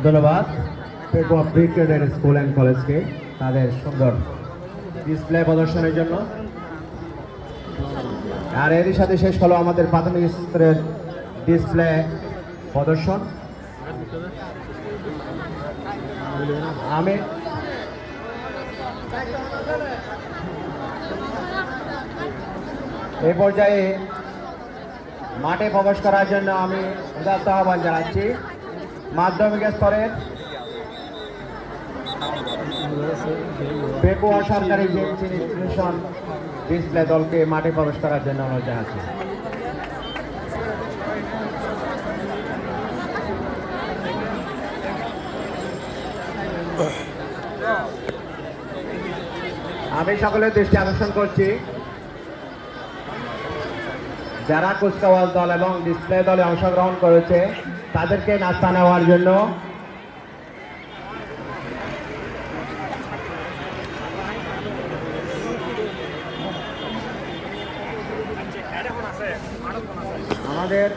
ধন্যবাদ পেকুয়া ব্রিগেডের school and কলেজকে তাদের সুন্দর ডিসপ্লে প্রদর্শনের জন্য। আর এরই সাথে শেষ হলো আমাদের প্রাথমিক স্তরের ডিসপ্লে প্রদর্শন। আমি এই পর্যায়ে মাঠে প্রবেশ করার জন্য আমি উদাত্ত আহ্বান জানাচ্ছি মাধ্যমিক স্তরের পেকুয়া সরকারি জেমস ইনস্টিটিউশন ডিসপ্লে দলকে মাঠে প্রবেশ করার জন্য অনুরোধ জানাচ্ছি। আমি সকলের দৃষ্টি আকর্ষণ করছি যারা কুচকাওয়াজ দল এবং ডিসপ্লে দলে অংশগ্রহণ করেছে তাদেরকে নাস্তা নেওয়ার জন্য আমাদের